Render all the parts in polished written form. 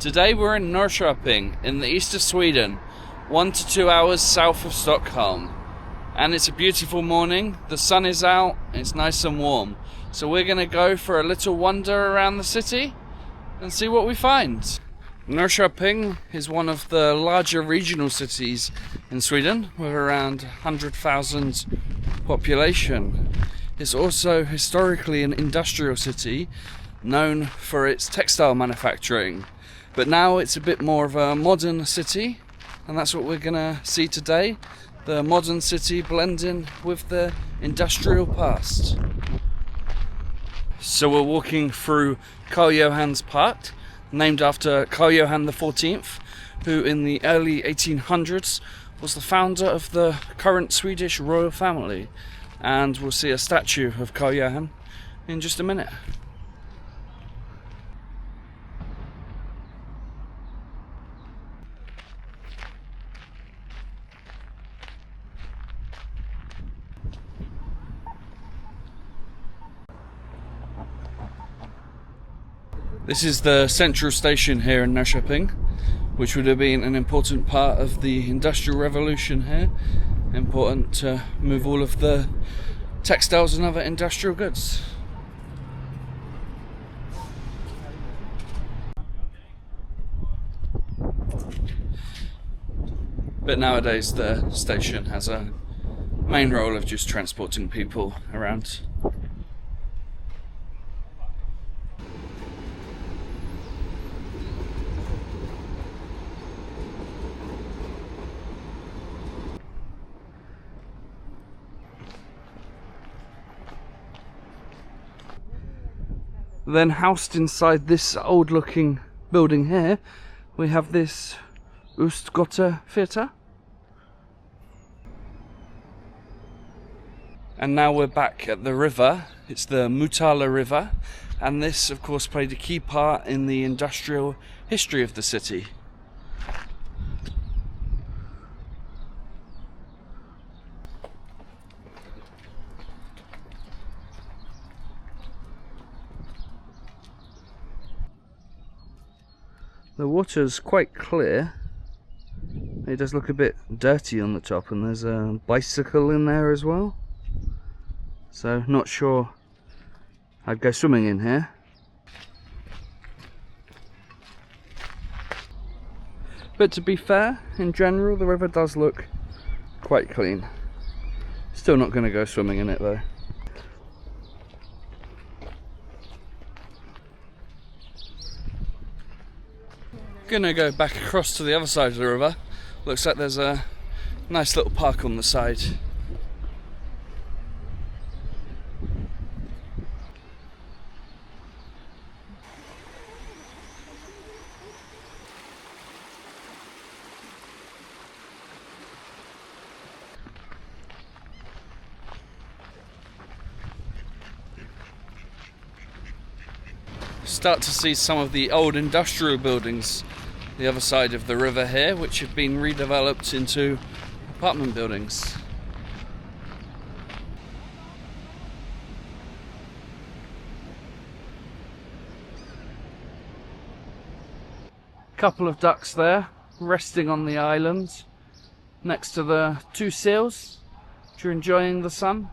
Today we're in Norrköping in the east of Sweden, 1 to 2 hours south of Stockholm. And it's a beautiful morning, the sun is out, it's nice and warm. So we're going to go for a little wander around the city and see what we find. Norrköping is one of the larger regional cities in Sweden with around 100,000 population. It's also historically an industrial city known for its textile manufacturing. But now it's a bit more of a modern city, and that's what we're going to see today. The modern city blending with the industrial past. So we're walking through Karl Johan's Park, named after Karl Johan XIV, who in the early 1800s was the founder of the current Swedish royal family. And we'll see a statue of Karl Johan in just a minute. This is the central station here in Norrköping, which would have been an important part of the Industrial Revolution here. Important to move all of the textiles and other industrial goods. But nowadays the station has a main role of just transporting people around. Then housed inside this old looking building here, we have this Ostgöta theatre. And now we're back at the river. It's the Motala River, and this of course played a key part in the industrial history of the city. The water's quite clear. It does look a bit dirty on the top, and there's a bicycle in there as well. So not sure I'd go swimming in here. But to be fair, in general the river does look quite clean. Still not going to go swimming in it though. Gonna go back across to the other side of the river. Looks like there's a nice little park on the side. Start to see some of the old industrial buildings the other side of the river here, which have been redeveloped into apartment buildings. Couple of ducks there resting on the island next to the two seals, which are enjoying the sun.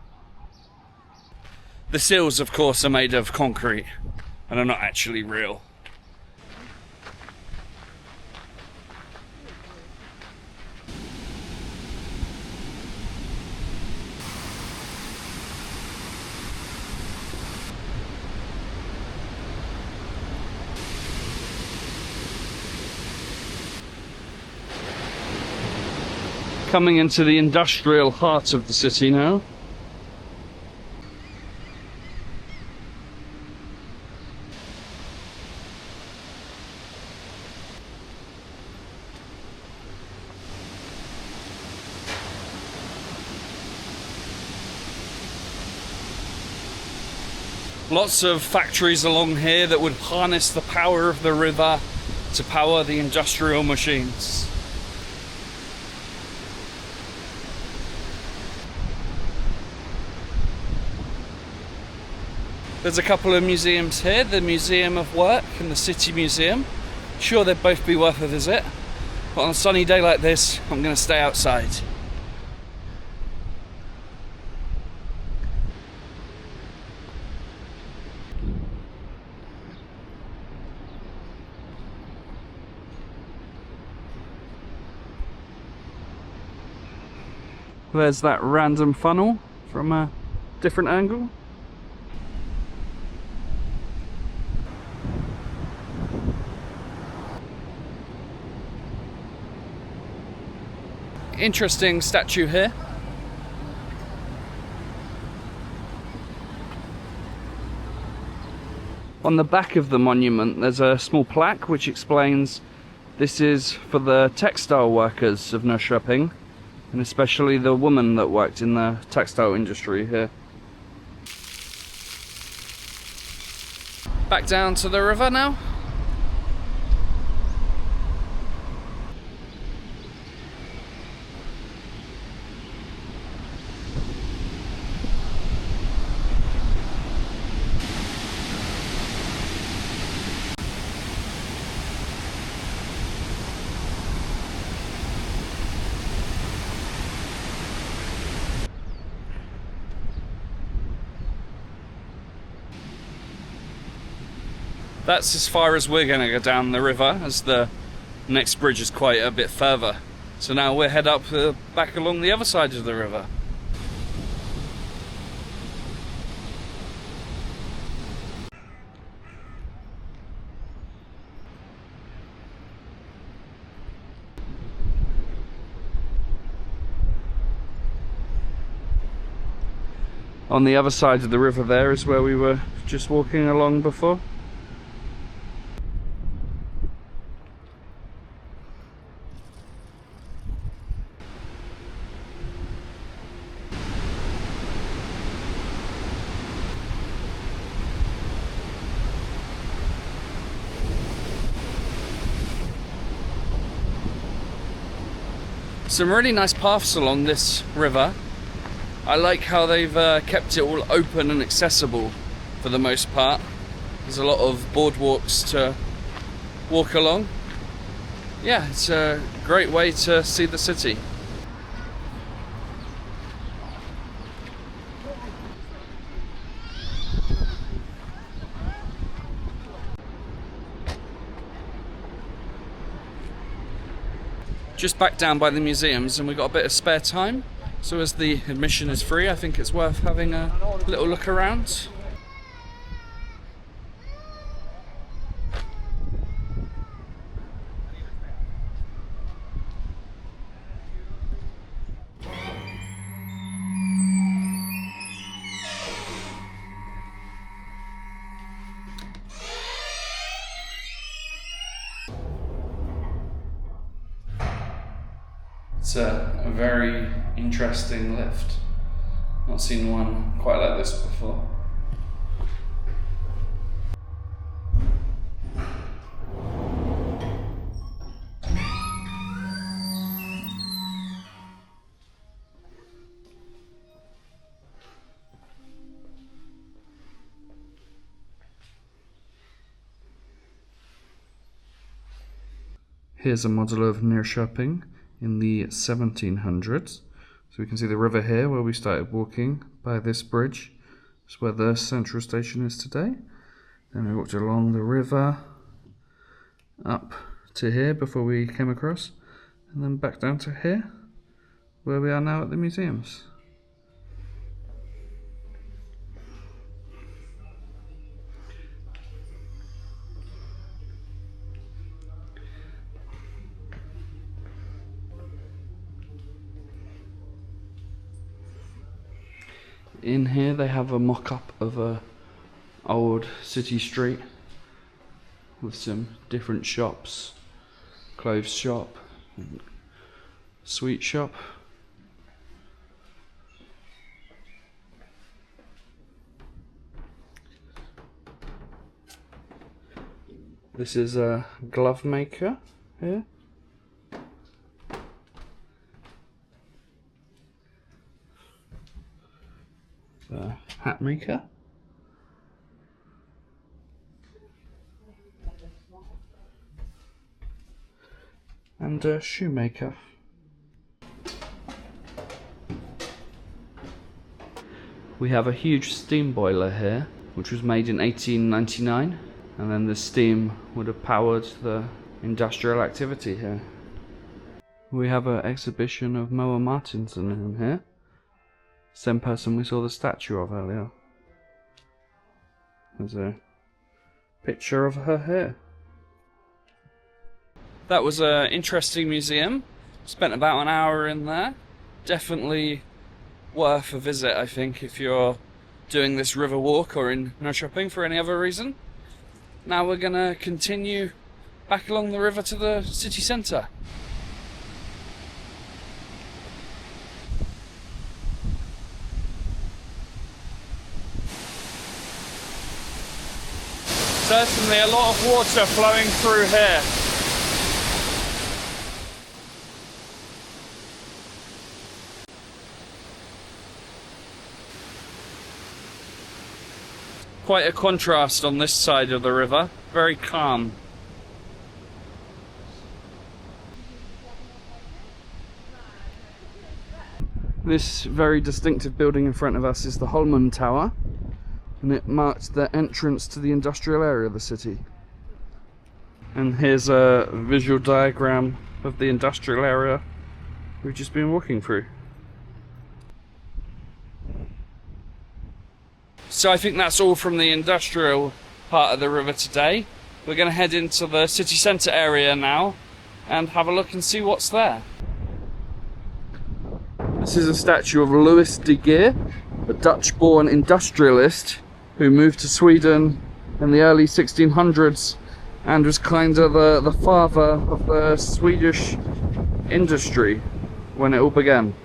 The seals of course are made of concrete and are not actually real. Coming into the industrial heart of the city now. Lots of factories along here that would harness the power of the river to power the industrial machines. There's a couple of museums here, the Museum of Work and the City Museum, Sure, they'd both be worth a visit, but on a sunny day like this, I'm going to stay outside. There's that random funnel from a different angle. Interesting statue here. On the back of the monument there's a small plaque which explains this is for the textile workers of Norrköping, and especially the woman that worked in the textile industry here. Back down to the river now. That's as far as we're going to go down the river, as the next bridge is quite a bit further. So now we'll head up back along the other side of the river. On the other side of the river there is where we were just walking along before. Some really nice paths along this river. I like how they've kept it all open and accessible for the most part. There's a lot of boardwalks to walk along. Yeah, it's a great way to see the city. Just back down by the museums, and we've got a bit of spare time. So as the admission is free, I think it's worth having a little look around. It's a very interesting lift. Not seen one quite like this before. Here's a model of Norrköping in the 1700s. So we can see the river here where we started walking by this bridge. It's where the central station is today. Then we walked along the river up to here before we came across, and then back down to here where we are now at the museums. In here they have a mock-up of a old city street with some different shops, clothes shop, and sweet shop. This is a glove maker here. A hat maker. and a shoemaker. We have a huge steam boiler here, which was made in 1899, and then the steam would have powered the industrial activity here. We have an exhibition of Moa Martinson in here, same person we saw the statue of earlier. There's a picture of her here. That was an interesting museum. Spent about an hour in there. Definitely worth a visit, I think, if you're doing this river walk or in Norrköping for any other reason. Now we're gonna continue back along the river to the city centre. Certainly a lot of water flowing through here. Quite a contrast on this side of the river, very calm. This very distinctive building in front of us is the Holmen Tower, and it marked the entrance to the industrial area of the city. And here's a visual diagram of the industrial area we've just been walking through. So I think that's all from the industrial part of the river today. We're going to head into the city centre area now and have a look and see what's there. This is a statue of Louis de Geer, a Dutch-born industrialist who moved to Sweden in the early 1600s and was kind of the father of the Swedish industry when it all began.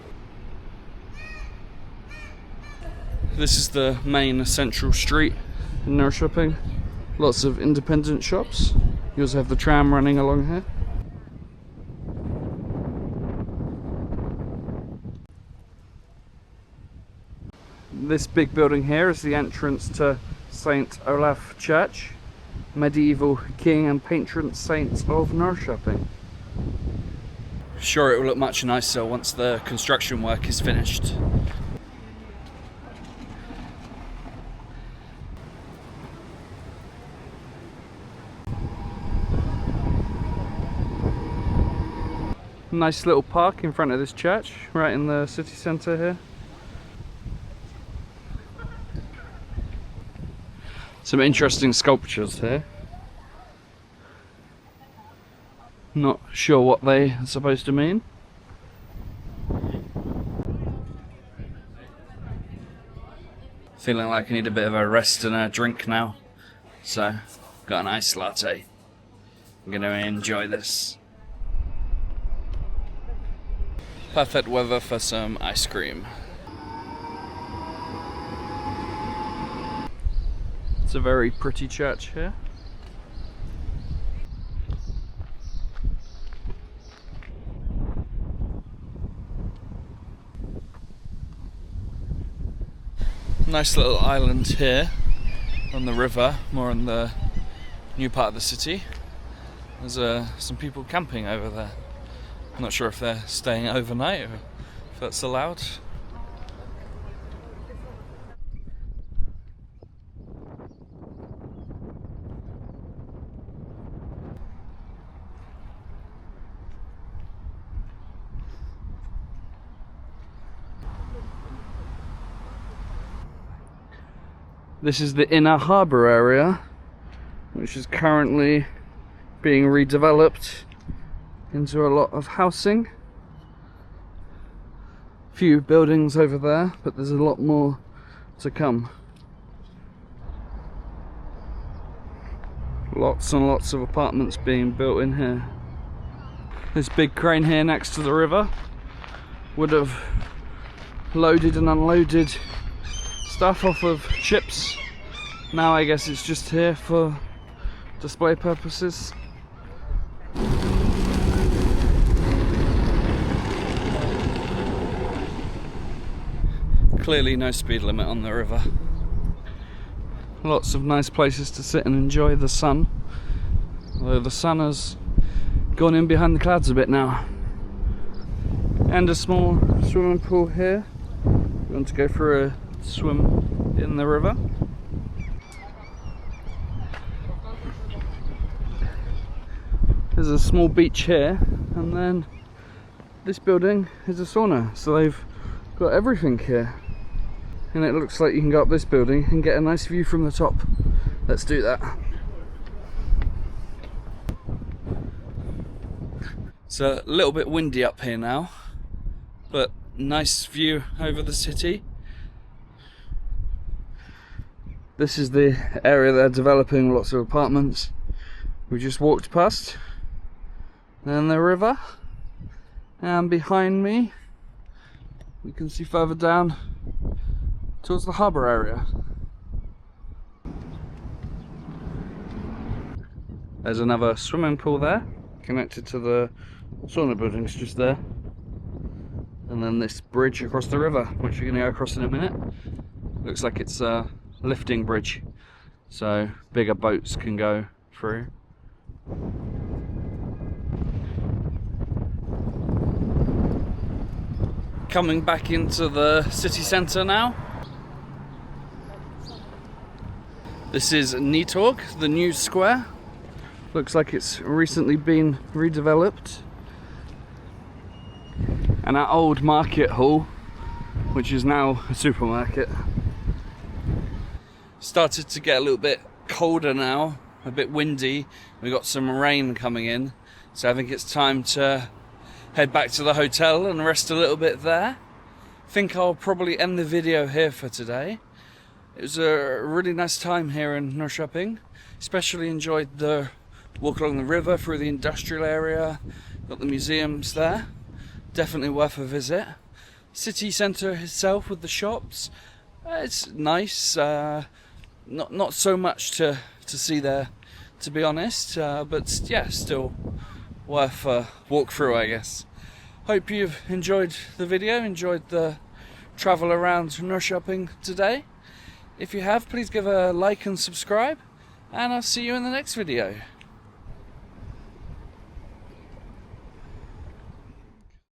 This is the main central street in Norrköping. Lots of independent shops. You also have the tram running along here. This big building here is the entrance to St. Olaf Church, medieval king and patron saint of Norrköping. Sure, it will look much nicer once the construction work is finished. Nice little park in front of this church, right in the city centre here. Some interesting sculptures here. Not sure what they are supposed to mean. Feeling like I need a bit of a rest and a drink now. So, got an iced latte. I'm gonna enjoy this. Perfect weather for some ice cream. It's a very pretty church here. Nice little island here on the river, more on the new part of the city. There's some people camping over there. I'm not sure if they're staying overnight or if that's allowed. This is the inner harbour area, which is currently being redeveloped into a lot of housing. Few buildings over there, but there's a lot more to come. Lots and lots of apartments being built in here. This big crane here next to the river would have loaded and unloaded stuff off of ships. Now I guess it's just here for display purposes. Clearly no speed limit on the river. Lots of nice places to sit and enjoy the sun. Although the sun has gone in behind the clouds a bit now. And a small swimming pool here. We want to go for a swim in the river. There's a small beach here, and then this building is a sauna, so they've got everything here. And it looks like you can go up this building and get a nice view from the top. Let's do that. It's a little bit windy up here now, but nice view over the city. This is the area they're developing, lots of apartments. We just walked past. Then the river, and behind me we can see further down towards the harbour area. There's another swimming pool there, connected to the sauna buildings just there. And then this bridge across the river, which we're going to go across in a minute. Looks like it's a lifting bridge, so bigger boats can go through. Coming back into the city centre now. This is Norrköping, the new square. Looks like it's recently been redeveloped. And our old market hall, which is now a supermarket. Started to get a little bit colder now, a bit windy. We got some rain coming in, so I think it's time to head back to the hotel and rest a little bit there. I think I'll probably end the video here for today. It was a really nice time here in Norrköping. Especially enjoyed the walk along the river through the industrial area. Got the museums there. Definitely worth a visit. City centre itself with the shops. It's nice. Not so much to see there, to be honest. But yeah, still worth a walk through, I guess. Hope you've enjoyed the video, enjoyed the travel around Norrköping today. If you have, please give a like and subscribe, and I'll see you in the next video.